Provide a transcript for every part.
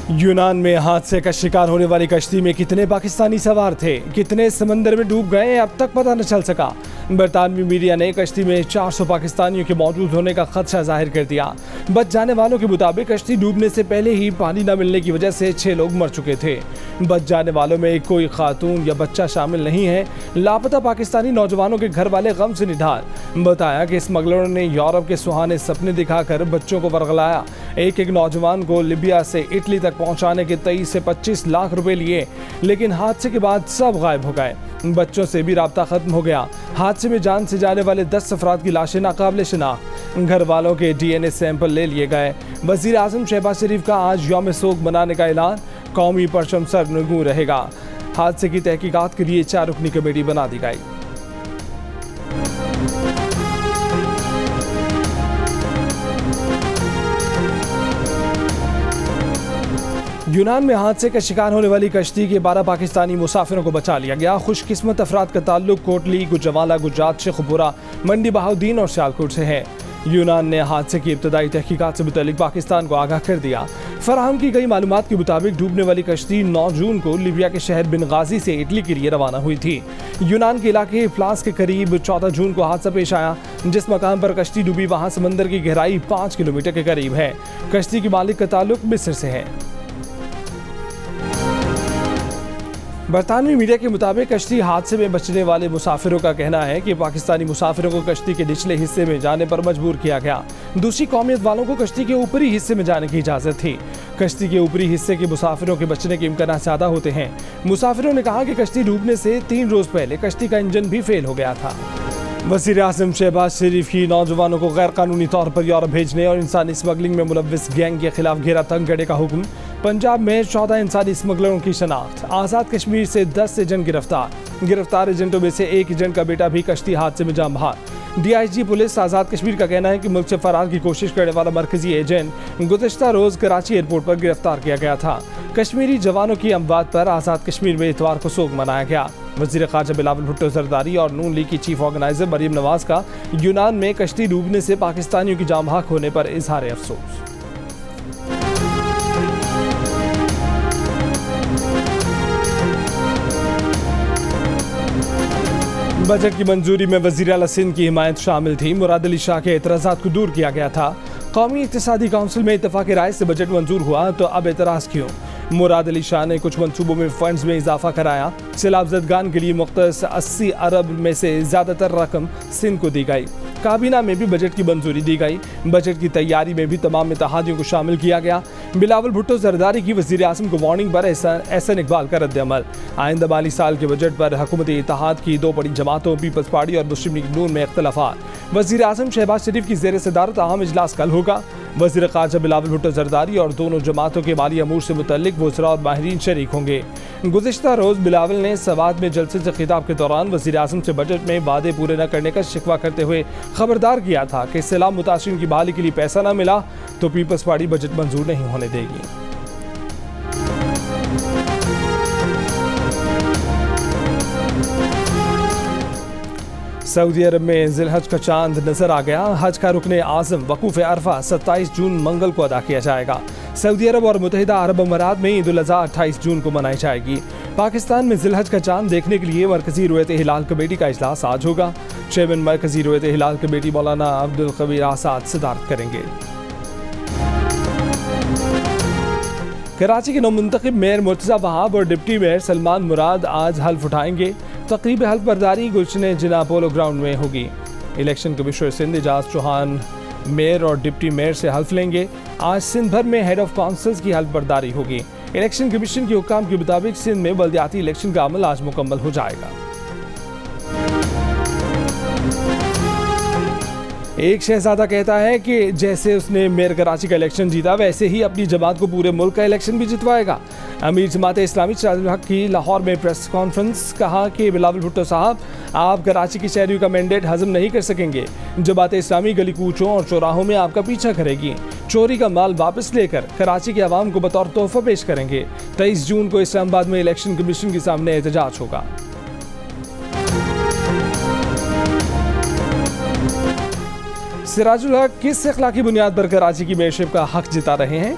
यूनान में हादसे का शिकार होने वाली कश्ती में कितने पाकिस्तानी सवार थे, कितने समंदर में डूब गए, अब तक पता न चल सका। बरतानवी मीडिया ने कश्ती में 400 पाकिस्तानियों के मौजूद होने का खदशा जाहिर कर दिया। बच जाने वालों के मुताबिक कश्ती डूबने से पहले ही पानी न मिलने की वजह से 6 लोग मर चुके थे। बच जाने वालों में कोई खातून या बच्चा शामिल नहीं है। लापता पाकिस्तानी नौजवानों के घर वाले गम से निढाल। बताया कि स्मगलरों ने यूरोप के सुहाने सपने दिखाकर बच्चों को वरगलाया। एक नौजवान को लिबिया से इटली तक पहुंचाने के 23 से 25 लाख रुपए लिए, लेकिन हादसे के बाद सब गायब हो गए। बच्चों से भी राब्ता खत्म हो गया। हादसे में जान से जाने वाले 10 अफराद की लाशें नाकाबिले शिनाख्त। घर वालों के DNA सैंपल ले लिए गए। वजीर आजम शहबाज शरीफ का आज यौम सोग मनाने का ऐलान। कौमी परचम सरनगू रहेगा। हादसे की तहकीकात के लिए 4 रुकनी कमेटी बना दी गई। यूनान में हादसे का शिकार होने वाली कश्ती के 12 पाकिस्तानी मुसाफिरों को बचा लिया गया। खुशकिस्मत अफराद का ताल्लुक कोटली, गुजरावाला, गुजरात, शेखुपुरा, मंडी बहाउद्दीन और सियालकोट से है। यूनान ने हादसे की इब्तदाई तहकीकात से मुतालिक पाकिस्तान को आगाह कर दिया। फराहम की गई मालूमात के मुताबिक डूबने वाली कश्ती 9 जून को लिबिया के शहर बिनगाजी से इटली के लिए रवाना हुई थी। यूनान के इलाके फ्लास के करीब 14 जून को हादसा पेश आया। जिस मकाम पर कश्ती डूबी वहां समंदर की गहराई 5 किलोमीटर के करीब है। कश्ती के मालिक का ताल्लुक मिस्र से है। बरतानवी मीडिया के मुताबिक कश्ती हादसे में बचने वाले मुसाफिरों का कहना है कि पाकिस्तानी मुसाफिरों को कश्ती के निचले हिस्से में जाने पर मजबूर किया गया। दूसरी कौमियत वालों को कश्ती के ऊपरी हिस्से में जाने की इजाज़त थी। कश्ती के ऊपरी हिस्से के मुसाफिरों के बचने के इम्कान ज़्यादा होते हैं। मुसाफिरों ने कहा कि कश्ती डूबने से 3 रोज़ पहले कश्ती का इंजन भी फेल हो गया था। वज़ीर आज़म शहबाज शरीफ की नौजवानों को गैर कानूनी तौर पर यूरोप भेजने और इंसानी स्मगलिंग में मुलव्विस गैंग के खिलाफ घेरा तंग करने का हुक्म। पंजाब में 14 इंसानी स्मगलरों की शनाख्त। आज़ाद कश्मीर से 10 एजेंट गिरफ्तार एजेंटों में से एक एजेंट का बेटा भी कश्ती हादसे में जान बहाल। DIG पुलिस आज़ाद कश्मीर का कहना है कि मुल्क से फरार की कोशिश करने वाला मरकजी एजेंट गुज़िश्ता रोज़ कराची एयरपोर्ट पर गिरफ्तार किया गया था। कश्मीरी जवानों की अमवात पर आज़ाद कश्मीर में इतवार को सोग मनाया गया। वज़ीर ख़ारजा बिलावल भुट्टो ज़रदारी और नून लीग की चीफ ऑर्गेनाइजर मरियम नवाज का यूनान में कश्ती डूबने से पाकिस्तानियों की जान बहक होने पर इजहार अफसोस। बजट की मंजूरी में वज़ीर आला सिंध की हिमायत शामिल थी। मुराद अली शाह के एतराज़ात को दूर किया गया था। कौमी इक़्तिसादी काउंसिल में इत्तफ़ाक़ राय से बजट मंजूर हुआ तो अब एतराज़ क्यों? मुराद अली शाह ने कुछ मंसूबों में फंड्स में इजाफा कराया। सैलाब ज़दगान के लिए मुख्तस 80 अरब में से ज़्यादातर रकम सिंध को दी गई। काबीना में भी बजट की मंजूरी दी गई। बजट की तैयारी में भी तमाम इत्तेहादियों को शामिल किया गया। बिलावल भुट्टो ज़रदारी की वज़ीर आज़म को वार्निंग पर एहसन इकबाल का रद्द-ए-अमल। आइंदा माली साल के बजट पर हुकूमती इत्तेहाद की 2 बड़ी जमातों पीपल्स पार्टी और मुस्लिम लीग नून में इख्तिलाफ़ात। वज़ीर आज़म शहबाज शरीफ की ज़ेर सदारत अहम इजलास कल होगा। वज़ीर ख़ारजा बिलावल भुट्टो ज़रदारी और दोनों जमातों के माली अमूर से मुतल्लिक वज़रा और माहिरीन शरीक होंगे। गुज़िश्ता रोज़ बिलावल ने सवात में जलसे से खिताब के दौरान वज़ीर आज़म से बजट में वादे पूरे न करने का शिकवा करते हुए खबरदार किया था कि सैलाब मुतासिरीन की बहाली के लिए पैसा न मिला तो पीपल्स पार्टी बजट मंजूर नहीं होने देगी। सऊदी अरब में ज़िलहज का चांद नजर आ गया। हज का रुकने आज़म वकूफ़ अरफा 27 जून मंगल को अदा किया जाएगा। सऊदी अरब और मुत्तहिदा अरब अमारात में ईद उल अज़हा 28 जून को मनाई जाएगी। पाकिस्तान में ज़िलहज का चांद देखने के लिए मरकजी रुयत हिलाल कमेटी का इजलास आज होगा। चेयरमैन मरकजी रुयत हिलाल कमेटी मौलाना अब्दुल कबीर आसाद सदारत करेंगे। कराची के नवमुंतखब मेयर मुर्तज़ा वहाब और डिप्टी मेयर सलमान मुराद आज हल्फ उठाएंगे। तकरीब हल्फ बर्दारी गुलशन जिना पोलो ग्राउंड में होगी। Election commissioner Sindh Ejaz Chauhan mayor और डिप्टी मेयर से हल्फ लेंगे। आज सिंध भर में हेड ऑफ काउंसिल्स की हल्फ बर्दारी होगी। इलेक्शन कमीशन के हुक्काम के मुताबिक सिंध में बल्दियाती इलेक्शन का अमल आज मुकम्मल हो जाएगा। एक शहजादा कहता है कि जैसे उसने मेयर कराची का इलेक्शन जीता वैसे ही अपनी जमात को पूरे मुल्क का इलेक्शन भी जितवाएगा। अमीर जमात इस्लामी सिराजुल हक की लाहौर में प्रेस कॉन्फ्रेंस। कहा कि बिलावल भुट्टो साहब, आप कराची की शहरियों का मैंडेट हजम नहीं कर सकेंगे। जमात इस्लामी गली कूचों और चौराहों में आपका पीछा करेगी। चोरी का माल वापस लेकर कराची के अवाम को बतौर तोहफा पेश करेंगे। 23 जून को इस्लामाबाद में इलेक्शन कमीशन के सामने एहतजाज होगा। सिराजुल हक किस अखलाकी बुनियाद पर कराची की मेयरशिप का हक जिता रहे हैं?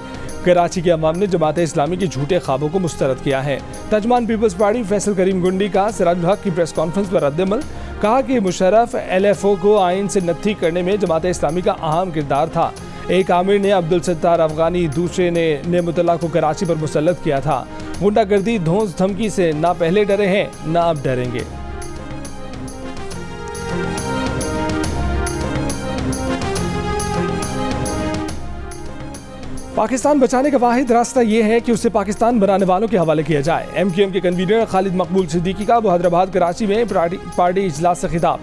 कराची के अवाम ने जमात इस्लामी के झूठे ख्वाबों को मुस्तरद किया है। तर्जमान पीपल्स पार्टी फैसल करीम गुंडी का सिराजुल हक की प्रेस कॉन्फ्रेंस पर रद्द-ए-अमल, कहा कि मुशर्रफ LFO को आइन से नत्थी करने में जमात इस्लामी का अहम किरदार था। एक आमिर ने अब्दुल सत्तार अफगानी, दूसरे ने नेमतुल्लाह को कराची पर मुसल्लत किया था। गुंडागर्दी धौंस धमकी से ना पहले डरे हैं ना अब डरेंगे। पाकिस्तान बचाने का वाहिद रास्ता यह है कि उसे पाकिस्तान बनाने वालों के हवाले किया जाए। MQM के कन्वीनर खालिद मकबूल सिद्दीकी का हैदराबाद कराची में पार्टी इजलास से खिताब,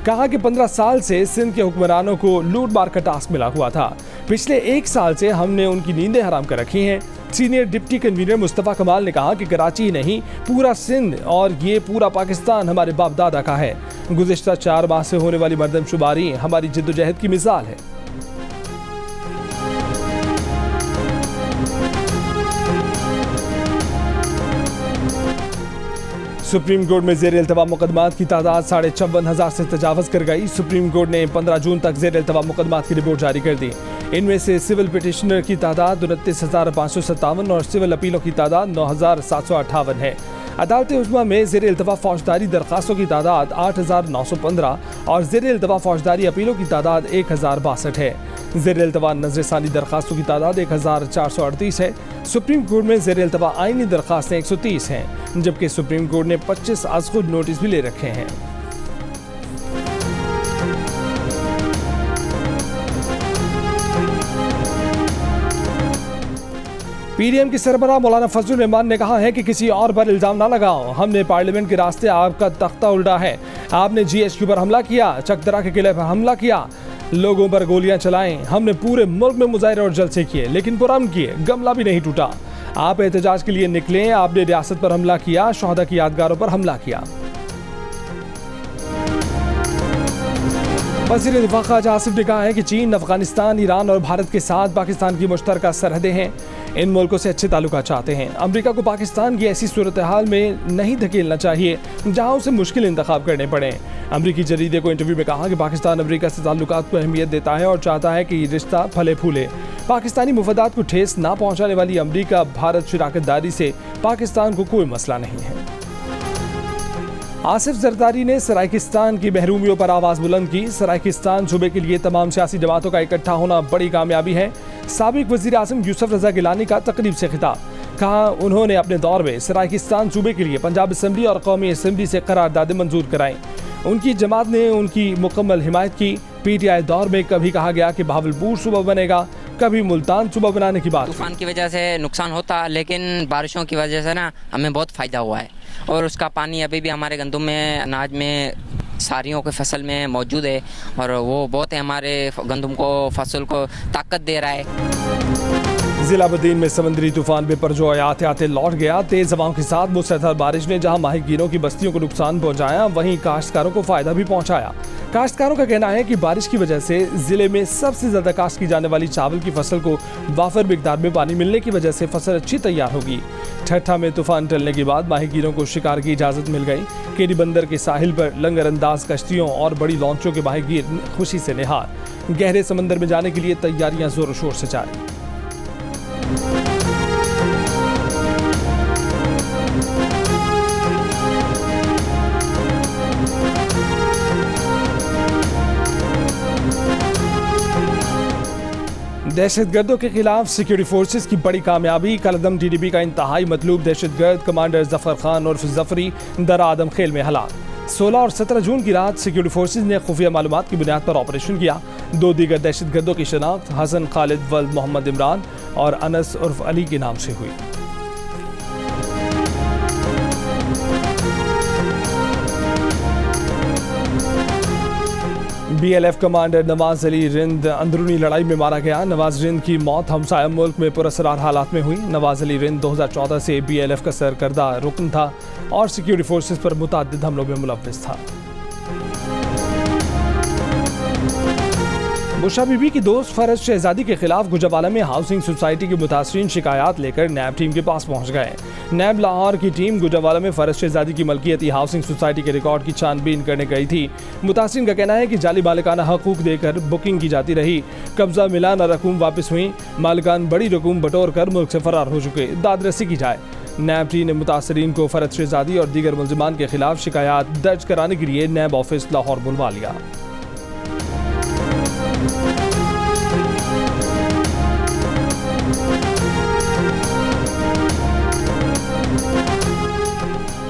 कहा कि 15 साल से सिंध के हुक्मरानों को लूट मार का टास्क मिला हुआ था। पिछले 1 साल से हमने उनकी नींदें हराम कर रखी हैं। सीनियर डिप्टी कन्वीनर मुस्तफ़ा कमाल ने कहा कि कराची नहीं, पूरा सिंध और ये पूरा पाकिस्तान हमारे बाप दादा का है। गुज़िश्ता 4 माह से होने वाली मरदमशुमारी हमारी जिद्दोजहद की मिसाल है। सुप्रीम कोर्ट में ज़ेर इल्तवा मुकदमात की तादाद 54,500 से तजावज़ कर गई। सुप्रीम कोर्ट ने 15 जून तक ज़ेर इल्तवा मुकदमात की रिपोर्ट जारी कर दी। इनमें से सिविल पिटिशनर की तादाद 29,557 और सिविल अपीलों की तादाद 9,758 है। अदालत उज़्मा में ज़ेर इल्तवा फौजदारी दरखास्तों की तादाद 8,915 और ज़ेर इल्तवा फौजदारी अपीलों की तादाद 1,062 है। ज़ेर इल्तवा नज़रसानी दरखास्तों की तादाद 1,438 है। सुप्रीम कोर्ट में ज़ेर इल्तवा आइनी दरखास्तें 130 हैं, जबकि सुप्रीम कोर्ट ने 25 अज़खुद नोटिस भी ले रखे हैं। PDM की सरबराह मौलाना फजलुर रहमान ने कहा है कि किसी और पर इल्जाम ना लगाओ। हमने पार्लियामेंट के रास्ते आपका तख्ता उल्टा है। आपने GHQ पर हमला किया, चकदरा के किले पर हमला किया, लोगों पर गोलियां चलाएं। हमने पूरे मुल्क में मुजाहरे और जलसे किए, लेकिन पुरअमन किए, गमला भी नहीं टूटा। आप एहतजाज के लिए निकले, आपने रियासत पर हमला किया, शोहदा की यादगारों पर हमला किया। वज़ीर दिफ़ा ख़ाजा आसिफ ने कहा है कि चीन, अफगानिस्तान, ईरान और भारत के साथ पाकिस्तान की मुश्तरका सरहदें हैं। इन मुल्कों से अच्छे ताल्लुकात चाहते हैं। अमेरिका को पाकिस्तान की ऐसी सूरत हाल में नहीं धकेलना चाहिए जहां उसे मुश्किल इंतखाब करने पड़े। अमेरिकी जरीदे को इंटरव्यू में कहा कि पाकिस्तान अमेरिका से ताल्लुकात को अहमियत देता है और चाहता है कि ये रिश्ता फले फूले। पाकिस्तानी मुफादात को ठेस ना पहुँचाने वाली अमेरिका भारत शराकतदारी से पाकिस्तान को कोई मसला नहीं है। आसिफ जरदारी ने सराइकिस्तान की महरूमियों पर आवाज़ बुलंद की। सराइकिस्तान सूबे के लिए तमाम सियासी जमातों का इकट्ठा होना बड़ी कामयाबी है। साबिक वज़ीर आज़म यूसुफ रज़ा गिलानी का तकरीब से खिताब, कहा उन्होंने अपने दौर में सराइकिस्तान सूबे के लिए पंजाब असम्बली और कौमी असम्बली से करारदादें मंजूर कराईं। उनकी जमात ने उनकी मुकम्मल हिमायत की। PTI दौर में कभी कहा गया कि बहावलपुर सूबा बनेगा, कभी मुल्तान सूबा बनाने की बात। तूफान की वजह से नुकसान होता, लेकिन बारिशों की वजह से ना हमें बहुत फ़ायदा हुआ है और उसका पानी अभी भी हमारे गंदम में, अनाज में, सारियों के फसल में मौजूद है और वो बहुत है हमारे गंदम को, फसल को ताकत दे रहा है। जिला बदीन में समंदरी तूफान बेपरजोए आते आते लौट गया। तेज हवाओं के साथ मुसलसल बारिश ने जहां माहीगीरों की बस्तियों को नुकसान पहुंचाया, वहीं काश्तकारों को फायदा भी पहुंचाया। काश्तकारों का कहना है कि बारिश की वजह से जिले में सबसे ज्यादा काश्त की जाने वाली चावल की फसल को वाफर मिकदार में पानी मिलने की वजह से फसल अच्छी तैयार होगी। ठट्ठा में तूफान टलने के बाद माहीगीरों को शिकार की इजाजत मिल गई। केरी बंदर के साहिल पर लंगर अंदाज कश्तियों और बड़ी लॉन्चों के माहीगीर खुशी से निहार। गहरे समंदर में जाने के लिए तैयारियां जोरों शोर से जारी। दहशतगर्दों के खिलाफ सिक्योरिटी फोर्सेस की बड़ी कामयाबी। कलदम TDP का इंतहाई मतलूब दहशतगर्द कमांडर जफर खान उर्फ जफरी दरा आदम खेल में हलाक। 16 और 17 जून की रात सिक्योरिटी फोर्सेस ने खुफिया मालूमात की बुनियाद पर ऑपरेशन किया। 2 दीगर दहशतगर्दों की शनाख्त हसन खालिद वल्द मोहम्मद इमरान और अनस उर्फ अली के नाम से हुई। BLF कमांडर नवाज अली रिंद अंदरूनी लड़ाई में मारा गया। नवाज रिंद की मौत हमसाया मुल्क में पुरअसरार हालात में हुई। नवाज अली रिंद 2014 से BLF का सरकर्दा रुकन था और सिक्योरिटी फोर्सेस पर मुतअद्दिद हमलों में मुलव्विस था। बुशरा बीबी की दोस्त फरज शहजादी के खिलाफ गुजरावाला में हाउसिंग सोसाइटी के मुतासरीन शिकायत लेकर नैब टीम के पास पहुंच गए। नैब लाहौर की टीम गुजरावाला में फरज शहजादी की मलकियती हाउसिंग सोसाइटी के रिकॉर्ड की छानबीन करने गई थी। मुतासरीन का कहना है कि जाली मालिकाना हकूक देकर बुकिंग की जाती रही, कब्जा मिला न रकूम वापस हुई, मालिकान बड़ी रकूम बटोर कर मुल्क से फरार हो चुके, दादरसी की जाए। नैब टीम ने मुतासरीन को फरज शहजादी और दीगर मुल्जिमान के खिलाफ शिकायत दर्ज कराने के लिए नैब ऑफिस लाहौर बुलवा लिया।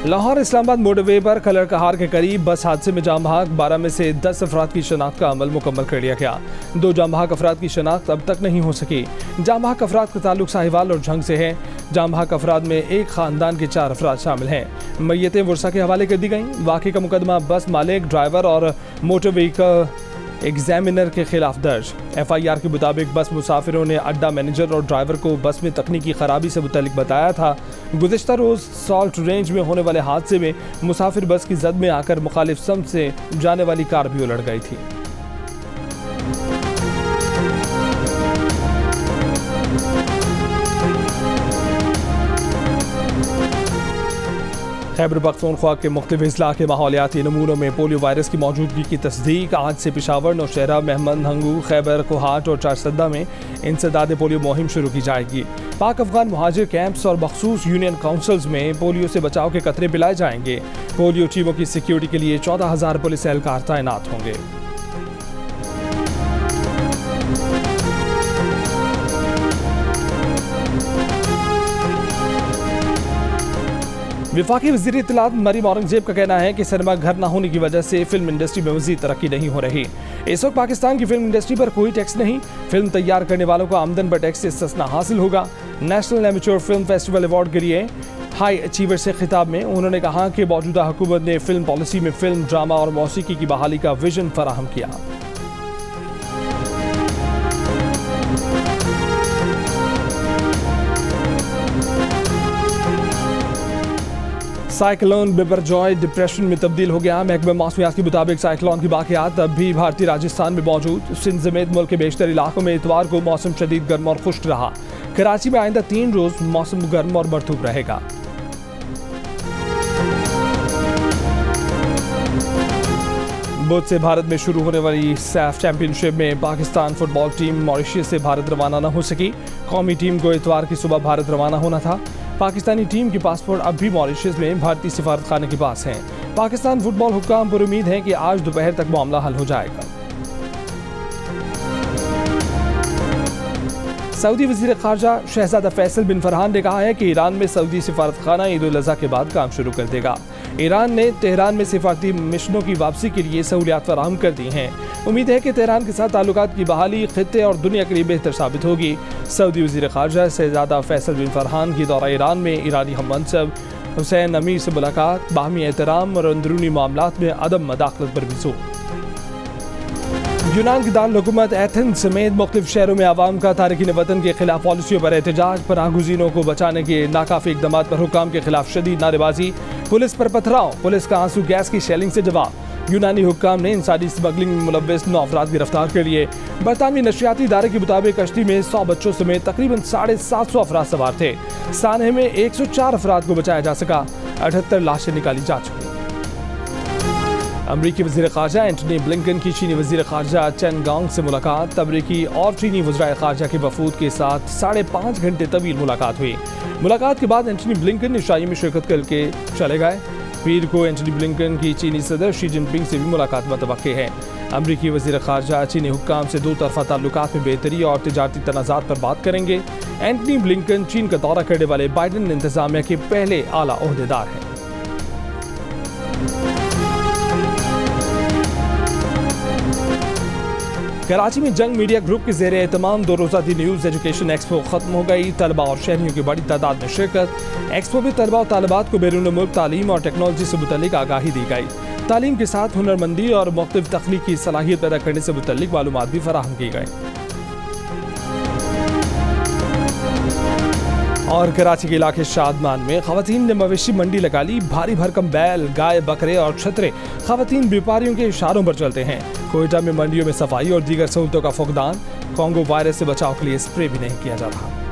लाहौर इस्लामाबाद मोटरवे पर खलर कहार के करीब बस हादसे में जाम बहक 12 में से 10 अफराद की शनाख्त का अमल मुकम्मल कर लिया गया। 2 जाम बहक अफराद की शनाख्त अब तक नहीं हो सकी। जाम बहक अफराद का ताल्लुक साहिवाल और झंग से है। जाम बहक अफराद में एक खानदान के 4 अफराद शामिल हैं। मैयतें वर्षा के हवाले कर दी गईं। वाक़े का मुकदमा बस मालिक, ड्राइवर और मोटर व्हीकल एग्जामिनर के खिलाफ दर्ज। FIR के मुताबिक बस मुसाफिरों ने अड्डा मैनेजर और ड्राइवर को बस में तकनीकी खराबी से मुतल्लिक बताया था। गुज़िश्ता रोज़ सॉल्ट रेंज में होने वाले हादसे में मुसाफिर बस की जद में आकर मुखालिफ समत से जाने वाली कार भी उलट गई थी। खैबर पख्तूनख्वा के मुख्तलिफ अजला के माहौलियाती नमूनों में पोलियो वायरस की मौजूदगी की तस्दीक। आज से पेशावर, नौशहरा, मेहमद हंगू, खैबर, कोहाट और चारसद्दा में इंसदाद पोलियो मुहिम शुरू की जाएगी। पाक अफगान मुहाजिर कैंप्स और मखसूस यूनियन काउंसिल्स में पोलियो से बचाव के कतरे पिलाए जाएंगे। पोलियो टीमों की सिक्योरिटी के लिए 14,000 पुलिस एहलकार तैनात होंगे। वफाकी वज़ीर इत्तलात मरीम औरंगजेब का कहना है कि सिनेमा घर न होने की वजह से फिल्म इंडस्ट्री में मज़ीद तरक्की नहीं हो रही। इस वक्त पाकिस्तान की फिल्म इंडस्ट्री पर कोई टैक्स नहीं। फिल्म तैयार करने वालों को आमदन पर टैक्स से इस्तिस्ना हासिल होगा। National amateur film festival award के लिए हाई अचीवर से खिताब में उन्होंने कहा कि मौजूदा हुकूमत ने फिल्म पॉलिसी में फिल्म, ड्रामा और मौसीकी की बहाली का विजन फराहम किया। साइक्लोन बिपरजॉय डिप्रेशन में तब्दील हो गया। महकमा मौसमियात के मुताबिक साइक्लोन की बाक़ियात अब भी भारतीय राजस्थान में मौजूद। सिंध समेत मुल्क के बेशतर इलाकों में इतवार को मौसम शदीद गर्म और खुश्क रहा। कराची में आइंदा 3 रोज मौसम गर्म और मरतूब रहेगा। बुध से भारत में शुरू होने वाली सैफ चैंपियनशिप में पाकिस्तान फुटबॉल टीम मॉरिशस से भारत रवाना न हो सकी। कौमी टीम को इतवार की सुबह भारत रवाना होना था। पाकिस्तानी टीम के पासपोर्ट अब भी मॉरिशस में भारतीय सिफारत खाने के पास हैं। पाकिस्तान फुटबॉल हुक्काम पर उम्मीद है कि आज दोपहर तक मामला हल हो जाएगा। सऊदी वज़ीर ख़ारजा शहज़ादा फैसल बिन फरहान ने कहा है कि ईरान में सऊदी सिफारत खाना ईद उल अज़हा के बाद काम शुरू कर देगा। ईरान ने तेहरान में सिफारती मिशनों की वापसी के लिए सहूलियात फराहम कर दी हैं। उम्मीद है कि तेहरान के साथ ताल्लुकात की बहाली खित्ते और दुनिया के लिए बेहतर साबित होगी। सऊदी वज़ीर ख़ारजा शहज़ादा फैसल बिन फरहान की दौरा ईरान में ईरानी हम-मनसब हुसैन अमीर से मुलाकात, बाहमी एहतराम और अंदरूनी मामलात में अदम मदाखलत पर भी जोर। यूनान की दारुल हुकूमत एथेंस समेत मुख्तलिफ शहरों में आवाम का तारकीन वतन के खिलाफ पॉलिसियों पर एहतजाज। पनाहगुज़ीनों को बचाने के नाकाफी इक़दाम पर हुक्काम के खिलाफ शदीद नारेबाजी। पुलिस पर पथराव, पुलिस का आंसू गैस की शेलिंग से जवाब। यूनानी हुक्काम ने इंसानी स्मगलिंग में मुलव्वस 9 अफराद गिरफ्तार कर लिए। बरतानवी नशरियाती इदारे के मुताबिक कश्ती में 100 बच्चों समेत तकरीबन 750 अफराद सवार थे। सानहे में 104 अफराद को बचाया जा सका। 78 लाशें निकाली जा चुकी। अमरीकी वज़ीर ख़ारजा एंटनी ब्लिंकन की चीनी वज़ीर ख़ारजा चेन गांग से मुलाकात। अमरीकी और चीनी वज़राए ख़ारजा के वफूद के साथ 5.5 घंटे तवील मुलाकात हुई। मुलाकात के बाद एंटनी ब्लिंकन इशाई में शिरकत करके चले गए। पीर को एंटनी ब्लिंकन की चीनी सदर शी जिनपिंग से भी मुलाकात मुतवक्के है। अमरीकी वज़ीर ख़ारजा चीनी हुक्काम से 2 तरफ़ा ताल्लुकात में बेहतरी और तिजारती तनाज़ात पर बात करेंगे। एंटनी ब्लिंकन चीन का दौरा करने वाले बाइडन इंतज़ामिया के पहले आला ओहदेदार हैं। कराची में जंग मीडिया ग्रुप के ज़ेरे एहतमाम 2 रोज़ा न्यूज़ एजुकेशन एक्सपो ख़त्म हो गई। तलबा और शहरियों की बड़ी तादाद में शिरकत। एक्सपो में तलबा और तालिबात को बैरून मुल्क तालीम और टेक्नोलॉजी से मुतल्लिक आगाही दी गई। तालीम के साथ हुनरमंदी और मुख्तलिफ तख्लीकी सलाहियत पैदा करने से मुतल्लिक मालूमात भी फराहम की गई। और कराची के इलाके शादमान में खवातीन ने मवेशी मंडी लगा ली। भारी भरकम बैल, गाय, बकरे और छतरे खवातीन व्यापारियों के इशारों पर चलते हैं। कोयटा में मंडियों में सफाई और दीगर सहूलतों का फुकदान। कॉन्गो वायरस से बचाव के लिए स्प्रे भी नहीं किया जा रहा।